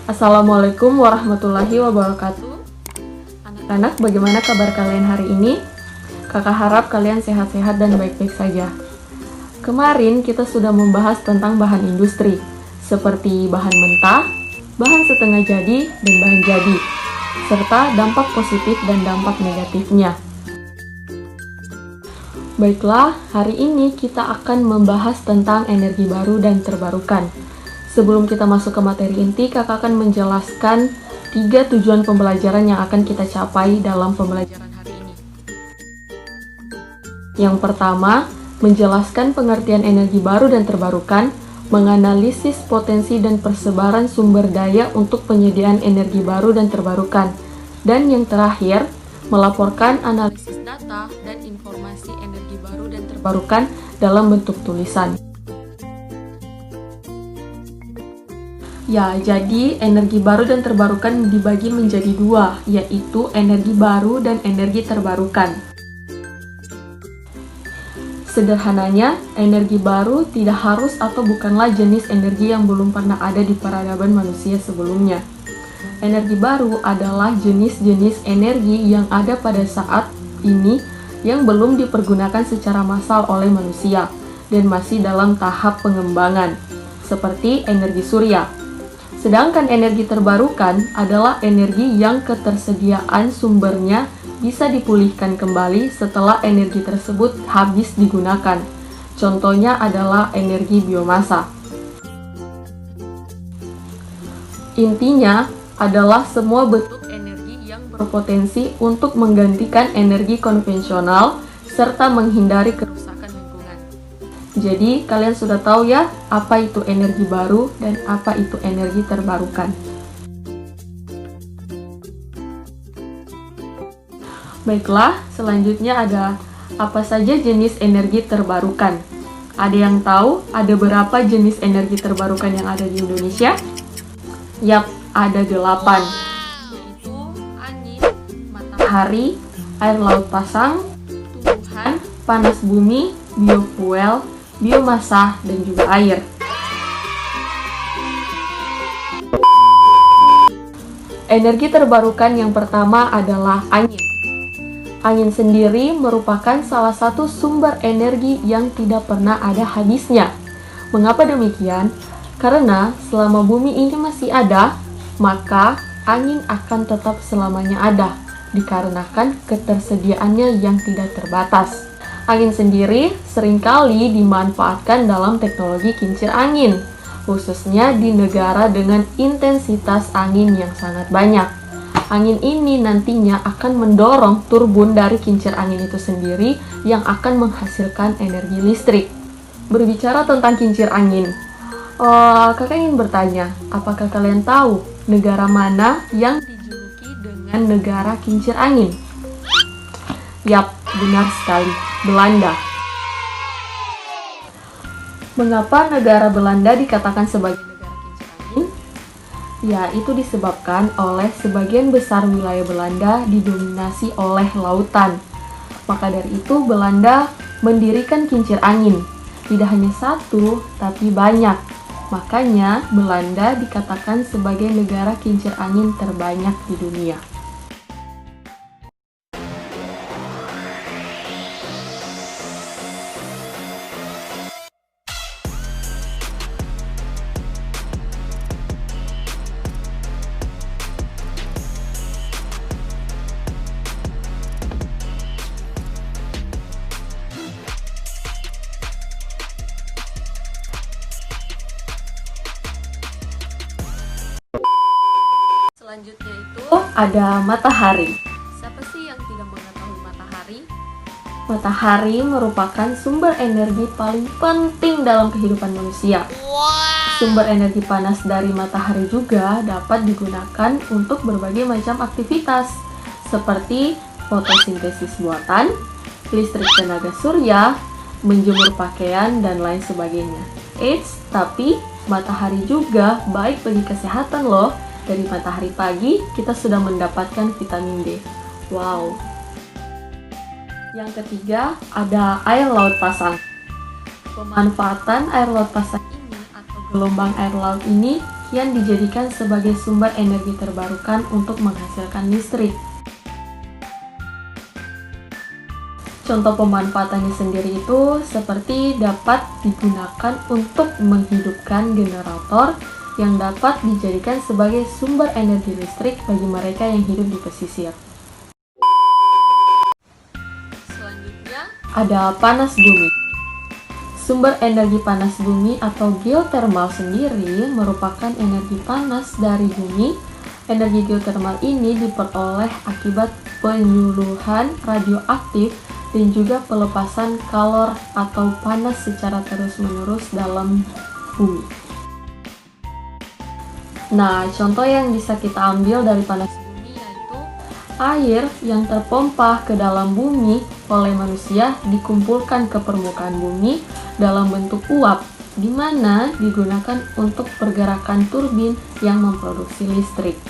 Assalamualaikum warahmatullahi wabarakatuh. Anak-anak, bagaimana kabar kalian hari ini? Kakak harap kalian sehat-sehat dan baik-baik saja. Kemarin kita sudah membahas tentang bahan industri, seperti bahan mentah, bahan setengah jadi, dan bahan jadi, serta dampak positif dan dampak negatifnya. Baiklah, hari ini kita akan membahas tentang energi baru dan terbarukan. Sebelum kita masuk ke materi inti, kakak akan menjelaskan 3 tujuan pembelajaran yang akan kita capai dalam pembelajaran hari ini. Yang pertama, menjelaskan pengertian energi baru dan terbarukan, menganalisis potensi dan persebaran sumber daya untuk penyediaan energi baru dan terbarukan. Dan yang terakhir, melaporkan analisis data dan informasi energi baru dan terbarukan dalam bentuk tulisan. Ya, jadi energi baru dan terbarukan dibagi menjadi 2, yaitu energi baru dan energi terbarukan. Sederhananya, energi baru tidak harus atau bukanlah jenis energi yang belum pernah ada di peradaban manusia sebelumnya. Energi baru adalah jenis-jenis energi yang ada pada saat ini yang belum dipergunakan secara massal oleh manusia dan masih dalam tahap pengembangan, seperti energi surya. Sedangkan energi terbarukan adalah energi yang ketersediaan sumbernya bisa dipulihkan kembali setelah energi tersebut habis digunakan. Contohnya adalah energi biomasa. Intinya adalah semua bentuk energi yang berpotensi untuk menggantikan energi konvensional serta menghindari kerusakan lingkungan. Jadi, kalian sudah tahu ya apa itu energi baru dan apa itu energi terbarukan. Baiklah, selanjutnya ada apa saja jenis energi terbarukan. Ada yang tahu ada berapa jenis energi terbarukan yang ada di Indonesia? Yap, ada 8, yaitu angin, matahari, air laut pasang, tumbuhan, panas bumi, biofuel, biomasa, dan juga air. Energi terbarukan yang pertama adalah angin. Angin sendiri merupakan salah satu sumber energi yang tidak pernah ada habisnya. Mengapa demikian? Karena selama bumi ini masih ada, maka angin akan tetap selamanya ada, dikarenakan ketersediaannya yang tidak terbatas. Angin sendiri seringkali dimanfaatkan dalam teknologi kincir angin, khususnya di negara dengan intensitas angin yang sangat banyak. Angin ini nantinya akan mendorong turbin dari kincir angin itu sendiri yang akan menghasilkan energi listrik. Berbicara tentang kincir angin, kakak ingin bertanya, apakah kalian tahu negara mana yang dijuluki dengan negara kincir angin? Yap, benar sekali, Belanda. Mengapa negara Belanda dikatakan sebagai negara kincir angin? Ya, itu disebabkan oleh sebagian besar wilayah Belanda didominasi oleh lautan. Maka dari itu Belanda mendirikan kincir angin. Tidak hanya satu, tapi banyak. Makanya Belanda dikatakan sebagai negara kincir angin terbanyak di dunia. Selanjutnya itu ada matahari. Siapa sih yang tidak mengetahui matahari? Matahari merupakan sumber energi paling penting dalam kehidupan manusia. Sumber energi panas dari matahari juga dapat digunakan untuk berbagai macam aktivitas, seperti fotosintesis buatan, listrik tenaga surya, menjemur pakaian, dan lain sebagainya. Eits, tapi matahari juga baik bagi kesehatan loh. Dari matahari pagi, kita sudah mendapatkan vitamin D. Wow. Yang ketiga, ada air laut pasang. Pemanfaatan air laut pasang ini atau gelombang air laut ini kian dijadikan sebagai sumber energi terbarukan untuk menghasilkan listrik. Contoh pemanfaatannya sendiri itu seperti dapat digunakan untuk menghidupkan generator yang dapat dijadikan sebagai sumber energi listrik bagi mereka yang hidup di pesisir. Selanjutnya ada panas bumi. Sumber energi panas bumi atau geotermal sendiri merupakan energi panas dari bumi. Energi geotermal ini diperoleh akibat penyuluhan radioaktif dan juga pelepasan kalor atau panas secara terus-menerus dalam bumi. Nah, contoh yang bisa kita ambil dari panas bumi yaitu air yang terpompa ke dalam bumi oleh manusia dikumpulkan ke permukaan bumi dalam bentuk uap, di mana digunakan untuk pergerakan turbin yang memproduksi listrik.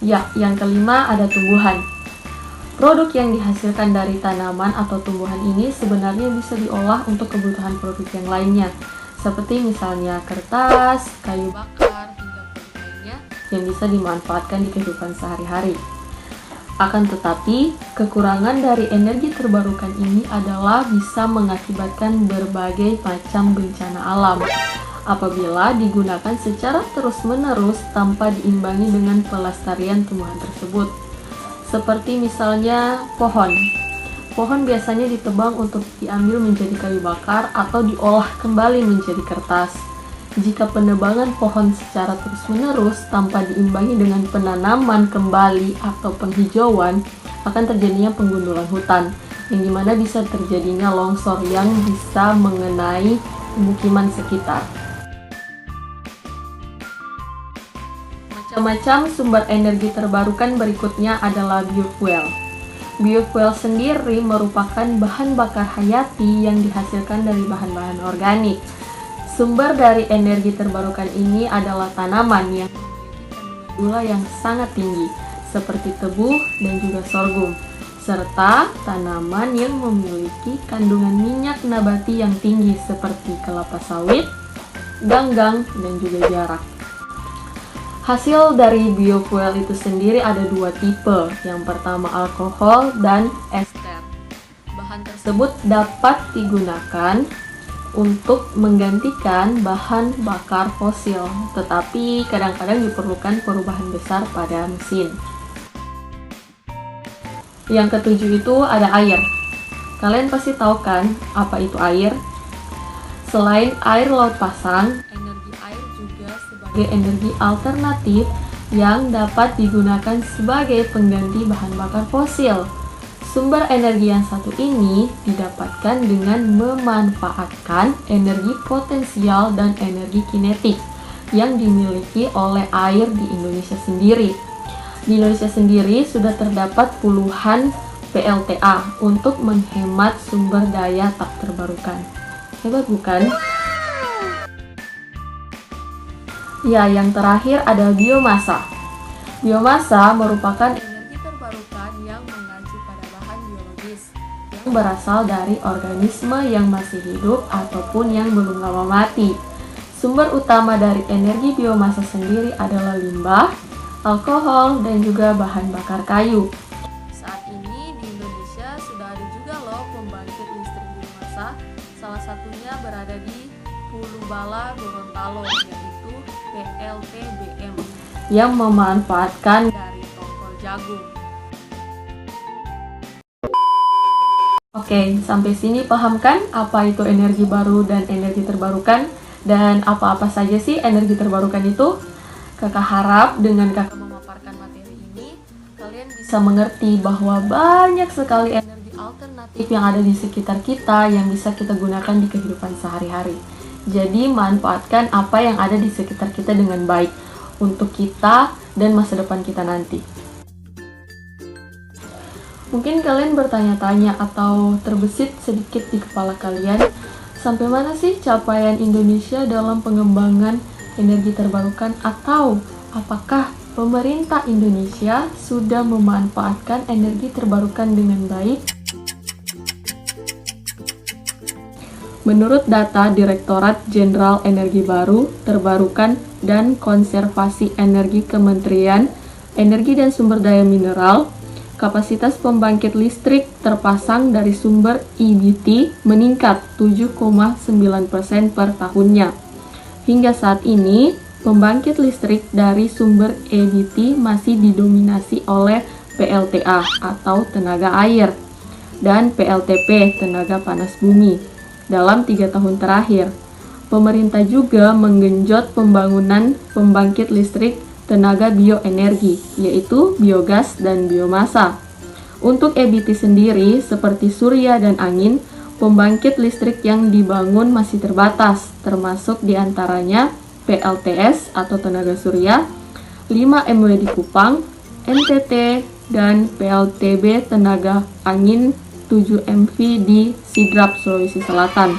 Ya, yang kelima ada tumbuhan. Produk yang dihasilkan dari tanaman atau tumbuhan ini sebenarnya bisa diolah untuk kebutuhan produk yang lainnya, seperti misalnya kertas, kayu bakar, hingga produk lainnya yang bisa dimanfaatkan di kehidupan sehari-hari. Akan tetapi, kekurangan dari energi terbarukan ini adalah bisa mengakibatkan berbagai macam bencana alam apabila digunakan secara terus-menerus tanpa diimbangi dengan pelestarian tumbuhan tersebut. Seperti misalnya pohon. Pohon biasanya ditebang untuk diambil menjadi kayu bakar atau diolah kembali menjadi kertas. Jika penebangan pohon secara terus-menerus tanpa diimbangi dengan penanaman kembali atau penghijauan, akan terjadinya penggundulan hutan, yang dimana bisa terjadinya longsor yang bisa mengenai pemukiman sekitar. Macam-macam sumber energi terbarukan berikutnya adalah biofuel. Biofuel sendiri merupakan bahan bakar hayati yang dihasilkan dari bahan-bahan organik. Sumber dari energi terbarukan ini adalah tanaman yang memiliki kandungan gula yang sangat tinggi, seperti tebu dan juga sorghum, serta tanaman yang memiliki kandungan minyak nabati yang tinggi seperti kelapa sawit, ganggang, dan juga jarak. Hasil dari biofuel itu sendiri ada dua tipe. Yang pertama alkohol dan ester. Bahan tersebut dapat digunakan untuk menggantikan bahan bakar fosil, tetapi kadang-kadang diperlukan perubahan besar pada mesin. Yang ketujuh itu ada air. Kalian pasti tahu kan apa itu air? Selain air laut pasang, energi air juga sebagai energi alternatif yang dapat digunakan sebagai pengganti bahan bakar fosil. Sumber energi yang satu ini didapatkan dengan memanfaatkan energi potensial dan energi kinetik yang dimiliki oleh air di Indonesia sendiri. Di Indonesia sendiri sudah terdapat puluhan PLTA untuk menghemat sumber daya tak terbarukan. Hebat bukan? Ya, yang terakhir ada biomasa. Biomasa merupakan energi terbarukan yang mengacu pada bahan biologis yang berasal dari organisme yang masih hidup ataupun yang belum lama mati. Sumber utama dari energi biomasa sendiri adalah limbah, alkohol, dan juga bahan bakar kayu. Saat ini di Indonesia sudah ada juga loh pembangkit listrik biomasa, salah satunya berada di Pulubala, Gorontalo, yaitu PLTBM, yang memanfaatkan dari tongkol jagung. Oke, sampai sini paham kan apa itu energi baru dan energi terbarukan? Dan apa-apa saja sih energi terbarukan itu? Kakak harap dengan kakak memaparkan materi ini, kalian bisa mengerti bahwa banyak sekali energi alternatif yang ada di sekitar kita yang bisa kita gunakan di kehidupan sehari-hari. Jadi manfaatkan apa yang ada di sekitar kita dengan baik untuk kita dan masa depan kita nanti. Mungkin kalian bertanya-tanya atau terbesit sedikit di kepala kalian, sampai mana sih capaian Indonesia dalam pengembangan energi terbarukan, atau apakah pemerintah Indonesia sudah memanfaatkan energi terbarukan dengan baik? Menurut data Direktorat Jenderal Energi Baru, Terbarukan, dan Konservasi Energi Kementerian Energi dan Sumber Daya Mineral, kapasitas pembangkit listrik terpasang dari sumber EBT meningkat 7,9% per tahunnya. Hingga saat ini, pembangkit listrik dari sumber EBT masih didominasi oleh PLTA atau tenaga air dan PLTP tenaga panas bumi. Dalam 3 tahun terakhir, pemerintah juga menggenjot pembangunan pembangkit listrik tenaga bioenergi, yaitu biogas dan biomasa. Untuk EBT sendiri, seperti surya dan angin, pembangkit listrik yang dibangun masih terbatas, termasuk diantaranya PLTS atau tenaga surya, 5 MW di Kupang, NTT, dan PLTB tenaga angin 7 MV di Sidrap, Sulawesi Selatan.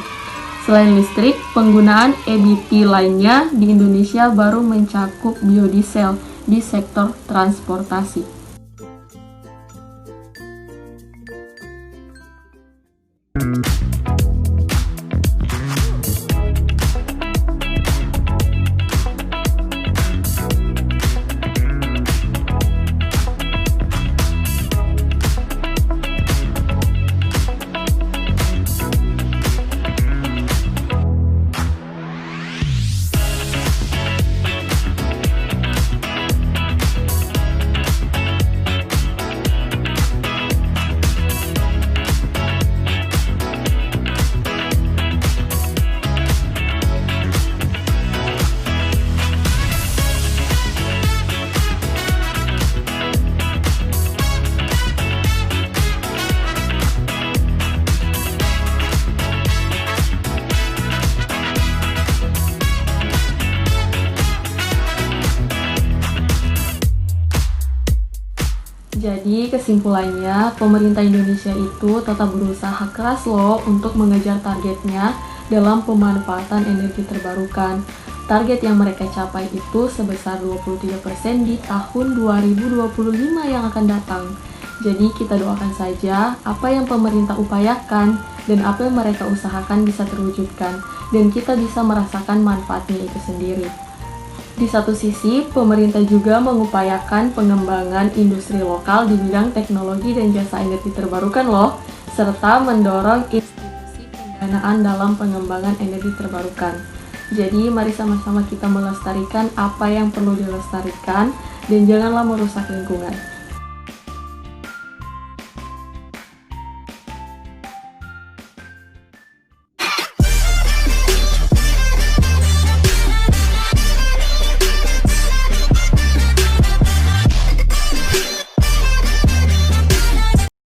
Selain listrik, penggunaan EBT lainnya di Indonesia baru mencakup biodiesel di sektor transportasi. Jadi kesimpulannya, pemerintah Indonesia itu tetap berusaha keras loh untuk mengejar targetnya dalam pemanfaatan energi terbarukan. Target yang mereka capai itu sebesar 23% di tahun 2025 yang akan datang. Jadi kita doakan saja apa yang pemerintah upayakan dan apa yang mereka usahakan bisa terwujudkan, dan kita bisa merasakan manfaatnya itu sendiri. Di satu sisi, pemerintah juga mengupayakan pengembangan industri lokal di bidang teknologi dan jasa energi terbarukan loh, serta mendorong institusi pendanaan dalam pengembangan energi terbarukan. Jadi, mari sama-sama kita melestarikan apa yang perlu dilestarikan dan janganlah merusak lingkungan.